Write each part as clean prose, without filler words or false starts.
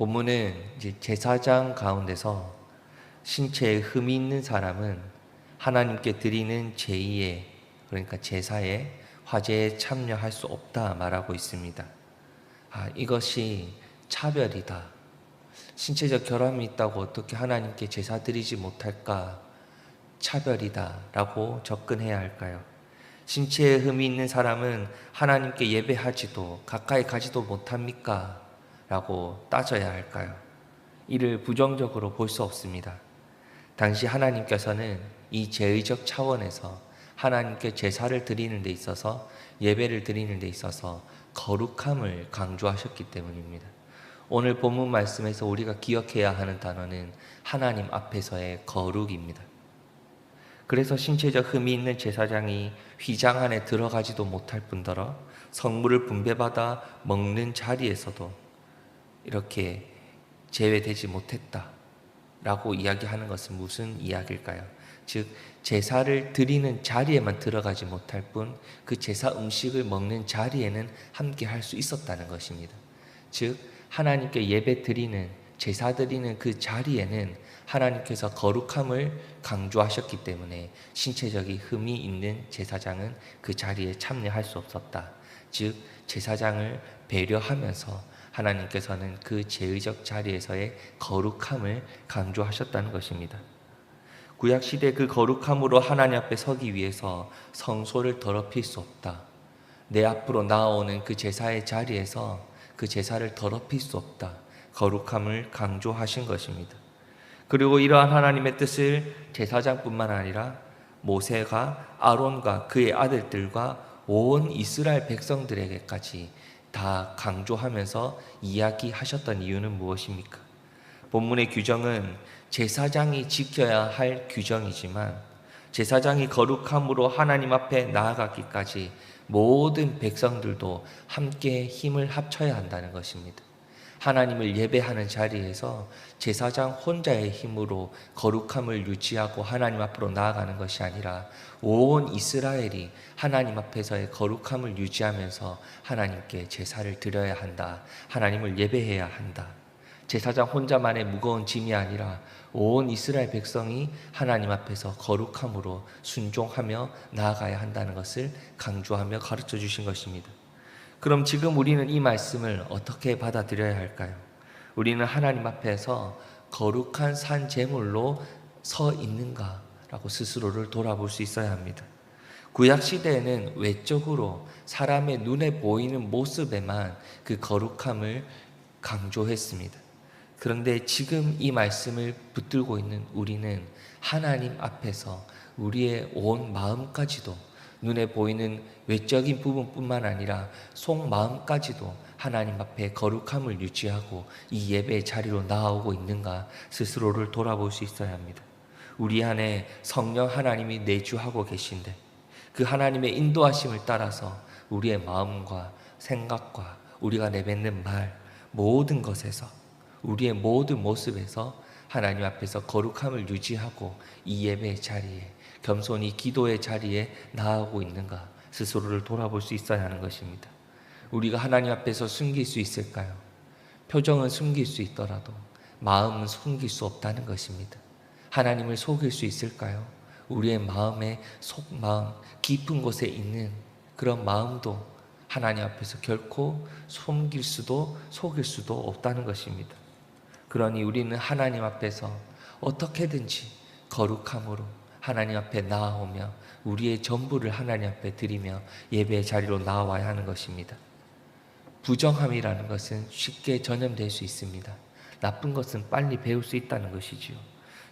본문은 이제 제사장 가운데서 신체에 흠이 있는 사람은 하나님께 드리는 제의에, 그러니까 제사에, 화제에 참여할 수 없다 말하고 있습니다. 이것이 차별이다. 신체적 결함이 있다고 어떻게 하나님께 제사 드리지 못할까? 차별이다 라고 접근해야 할까요? 신체에 흠이 있는 사람은 하나님께 예배하지도 가까이 가지도 못합니까? 라고 따져야 할까요? 이를 부정적으로 볼 수 없습니다. 당시 하나님께서는 이 제의적 차원에서 하나님께 제사를 드리는 데 있어서, 예배를 드리는 데 있어서 거룩함을 강조하셨기 때문입니다. 오늘 본문 말씀에서 우리가 기억해야 하는 단어는 하나님 앞에서의 거룩입니다. 그래서 신체적 흠이 있는 제사장이 휘장 안에 들어가지도 못할 뿐더러 성물을 분배받아 먹는 자리에서도 이렇게 제외되지 못했다라고 이야기하는 것은 무슨 이야기일까요? 즉 제사를 드리는 자리에만 들어가지 못할 뿐 그 제사 음식을 먹는 자리에는 함께 할 수 있었다는 것입니다. 즉 하나님께 예배 드리는, 제사 드리는 그 자리에는 하나님께서 거룩함을 강조하셨기 때문에 신체적인 흠이 있는 제사장은 그 자리에 참여할 수 없었다. 즉 제사장을 배려하면서 하나님께서는 그 제의적 자리에서의 거룩함을 강조하셨다는 것입니다. 구약시대 그 거룩함으로 하나님 앞에 서기 위해서 성소를 더럽힐 수 없다. 내 앞으로 나아오는 그 제사의 자리에서 그 제사를 더럽힐 수 없다. 거룩함을 강조하신 것입니다. 그리고 이러한 하나님의 뜻을 제사장뿐만 아니라 모세가 아론과 그의 아들들과 온 이스라엘 백성들에게까지 다 강조하면서 이야기하셨던 이유는 무엇입니까? 본문의 규정은 제사장이 지켜야 할 규정이지만 제사장이 거룩함으로 하나님 앞에 나아가기까지 모든 백성들도 함께 힘을 합쳐야 한다는 것입니다. 하나님을 예배하는 자리에서 제사장 혼자의 힘으로 거룩함을 유지하고 하나님 앞으로 나아가는 것이 아니라 온 이스라엘이 하나님 앞에서의 거룩함을 유지하면서 하나님께 제사를 드려야 한다. 하나님을 예배해야 한다. 제사장 혼자만의 무거운 짐이 아니라 온 이스라엘 백성이 하나님 앞에서 거룩함으로 순종하며 나아가야 한다는 것을 강조하며 가르쳐 주신 것입니다. 그럼 지금 우리는 이 말씀을 어떻게 받아들여야 할까요? 우리는 하나님 앞에서 거룩한 산 제물로 서 있는가라고 스스로를 돌아볼 수 있어야 합니다. 구약 시대에는 외적으로 사람의 눈에 보이는 모습에만 그 거룩함을 강조했습니다. 그런데 지금 이 말씀을 붙들고 있는 우리는 하나님 앞에서 우리의 온 마음까지도, 눈에 보이는 외적인 부분뿐만 아니라 속마음까지도 하나님 앞에 거룩함을 유지하고 이 예배의 자리로 나아오고 있는가 스스로를 돌아볼 수 있어야 합니다. 우리 안에 성령 하나님이 내주하고 계신데 그 하나님의 인도하심을 따라서 우리의 마음과 생각과 우리가 내뱉는 말, 모든 것에서, 우리의 모든 모습에서 하나님 앞에서 거룩함을 유지하고 이 예배의 자리에, 겸손히 기도의 자리에 나아오고 있는가 스스로를 돌아볼 수 있어야 하는 것입니다. 우리가 하나님 앞에서 숨길 수 있을까요? 표정은 숨길 수 있더라도 마음은 숨길 수 없다는 것입니다. 하나님을 속일 수 있을까요? 우리의 마음의 속마음, 깊은 곳에 있는 그런 마음도 하나님 앞에서 결코 숨길 수도 속일 수도 없다는 것입니다. 그러니 우리는 하나님 앞에서 어떻게든지 거룩함으로 하나님 앞에 나아오며 우리의 전부를 하나님 앞에 드리며 예배의 자리로 나아와야 하는 것입니다. 부정함이라는 것은 쉽게 전염될 수 있습니다. 나쁜 것은 빨리 배울 수 있다는 것이지요.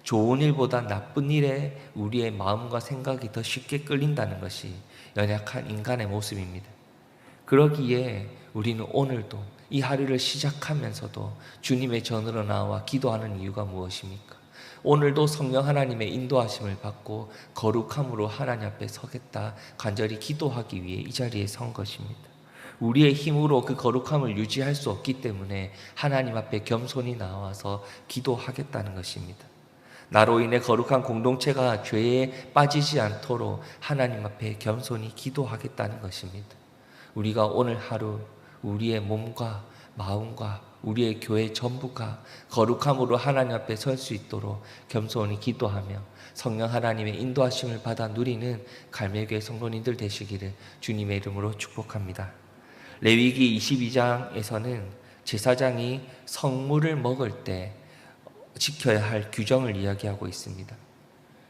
좋은 일보다 나쁜 일에 우리의 마음과 생각이 더 쉽게 끌린다는 것이 연약한 인간의 모습입니다. 그러기에 우리는 오늘도 이 하루를 시작하면서도 주님의 전으로 나와 기도하는 이유가 무엇입니까? 오늘도 성령 하나님의 인도하심을 받고 거룩함으로 하나님 앞에 서겠다 간절히 기도하기 위해 이 자리에 선 것입니다. 우리의 힘으로 그 거룩함을 유지할 수 없기 때문에 하나님 앞에 겸손히 나와서 기도하겠다는 것입니다. 나로 인해 거룩한 공동체가 죄에 빠지지 않도록 하나님 앞에 겸손히 기도하겠다는 것입니다. 우리가 오늘 하루 우리의 몸과 마음과 우리의 교회 전부가 거룩함으로 하나님 앞에 설 수 있도록 겸손히 기도하며 성령 하나님의 인도하심을 받아 누리는 갈매교회 성도님들 되시기를 주님의 이름으로 축복합니다. 레위기 22장에서는 제사장이 성물을 먹을 때 지켜야 할 규정을 이야기하고 있습니다.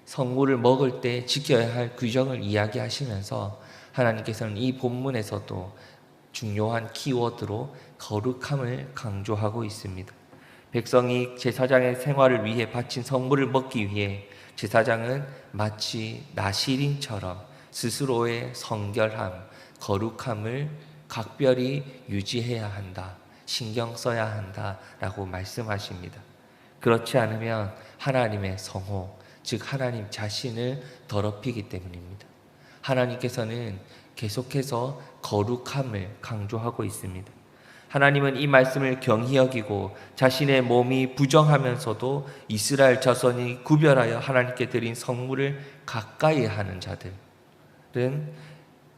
성물을 먹을 때 지켜야 할 규정을 이야기하시면서 하나님께서는 이 본문에서도 중요한 키워드로 거룩함을 강조하고 있습니다. 백성이 제사장의 생활을 위해 바친 성물을 먹기 위해 제사장은 마치 나시린처럼 스스로의 성결함, 거룩함을 각별히 유지해야 한다, 신경 써야 한다라고 말씀하십니다. 그렇지 않으면 하나님의 성호, 즉 하나님 자신을 더럽히기 때문입니다. 하나님께서는 계속해서 거룩함을 강조하고 있습니다. 하나님은 이 말씀을 경히 여기고 자신의 몸이 부정하면서도 이스라엘 자손이 구별하여 하나님께 드린 성물을 가까이 하는 자들은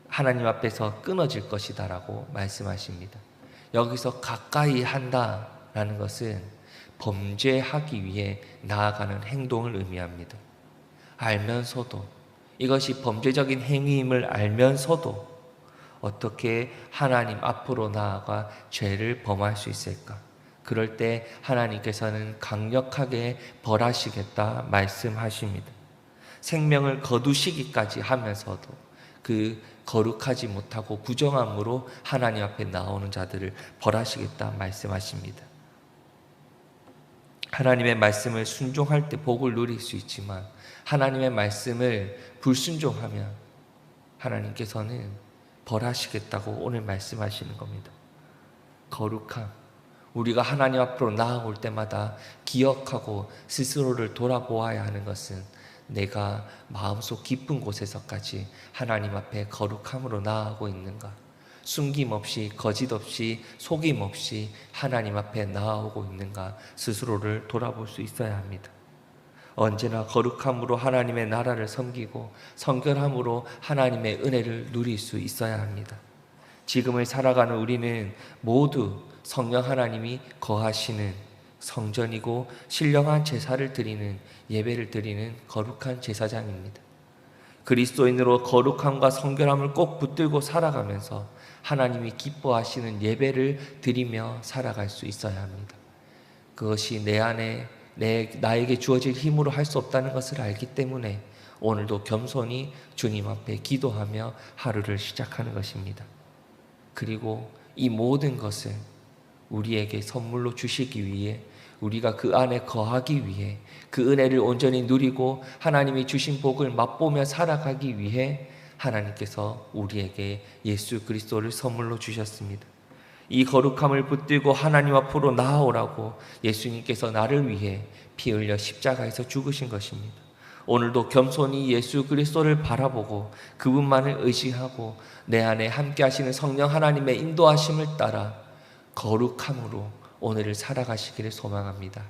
하나님 앞에서 끊어질 것이다 라고 말씀하십니다. 여기서 가까이 한다라는 것은 범죄하기 위해 나아가는 행동을 의미합니다. 알면서도, 이것이 범죄적인 행위임을 알면서도 어떻게 하나님 앞으로 나아가 죄를 범할 수 있을까? 그럴 때 하나님께서는 강력하게 벌하시겠다 말씀하십니다. 생명을 거두시기까지 하면서도 그 거룩하지 못하고 부정함으로 하나님 앞에 나오는 자들을 벌하시겠다 말씀하십니다. 하나님의 말씀을 순종할 때 복을 누릴 수 있지만 하나님의 말씀을 불순종하면 하나님께서는 벌하시겠다고 오늘 말씀하시는 겁니다. 거룩함, 우리가 하나님 앞으로 나아올 때마다 기억하고 스스로를 돌아보아야 하는 것은 내가 마음속 깊은 곳에서까지 하나님 앞에 거룩함으로 나아가고 있는가, 숨김없이 거짓없이 속임없이 하나님 앞에 나아오고 있는가 스스로를 돌아볼 수 있어야 합니다. 언제나 거룩함으로 하나님의 나라를 섬기고 성결함으로 하나님의 은혜를 누릴 수 있어야 합니다. 지금을 살아가는 우리는 모두 성령 하나님이 거하시는 성전이고 신령한 제사를 드리는, 예배를 드리는 거룩한 제사장입니다. 그리스도인으로 거룩함과 성결함을 꼭 붙들고 살아가면서 하나님이 기뻐하시는 예배를 드리며 살아갈 수 있어야 합니다. 그것이 내 안에 나에게 주어질 힘으로 할 수 없다는 것을 알기 때문에 오늘도 겸손히 주님 앞에 기도하며 하루를 시작하는 것입니다. 그리고 이 모든 것을 우리에게 선물로 주시기 위해, 우리가 그 안에 거하기 위해, 그 은혜를 온전히 누리고 하나님이 주신 복을 맛보며 살아가기 위해 하나님께서 우리에게 예수 그리스도를 선물로 주셨습니다. 이 거룩함을 붙들고 하나님 앞으로 나아오라고 예수님께서 나를 위해 피 흘려 십자가에서 죽으신 것입니다. 오늘도 겸손히 예수 그리스도를 바라보고 그분만을 의지하고 내 안에 함께 하시는 성령 하나님의 인도하심을 따라 거룩함으로 오늘을 살아가시기를 소망합니다.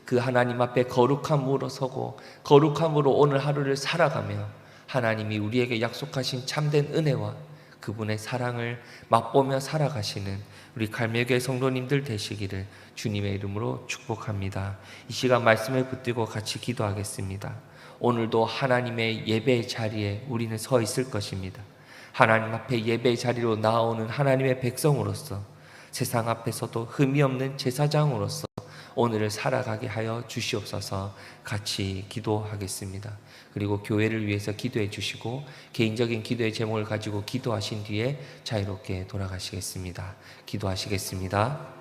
그 하나님 앞에 거룩함으로 서고 거룩함으로 오늘 하루를 살아가며 하나님이 우리에게 약속하신 참된 은혜와 그분의 사랑을 맛보며 살아가시는 우리 갈매교회 성도님들 되시기를 주님의 이름으로 축복합니다. 이 시간 말씀을 붙들고 같이 기도하겠습니다. 오늘도 하나님의 예배의 자리에 우리는 서 있을 것입니다. 하나님 앞에 예배의 자리로 나오는 하나님의 백성으로서 세상 앞에서도 흠이 없는 제사장으로서 오늘을 살아가게 하여 주시옵소서. 같이 기도하겠습니다. 그리고 교회를 위해서 기도해 주시고 개인적인 기도의 제목을 가지고 기도하신 뒤에 자유롭게 돌아가시겠습니다. 기도하시겠습니다.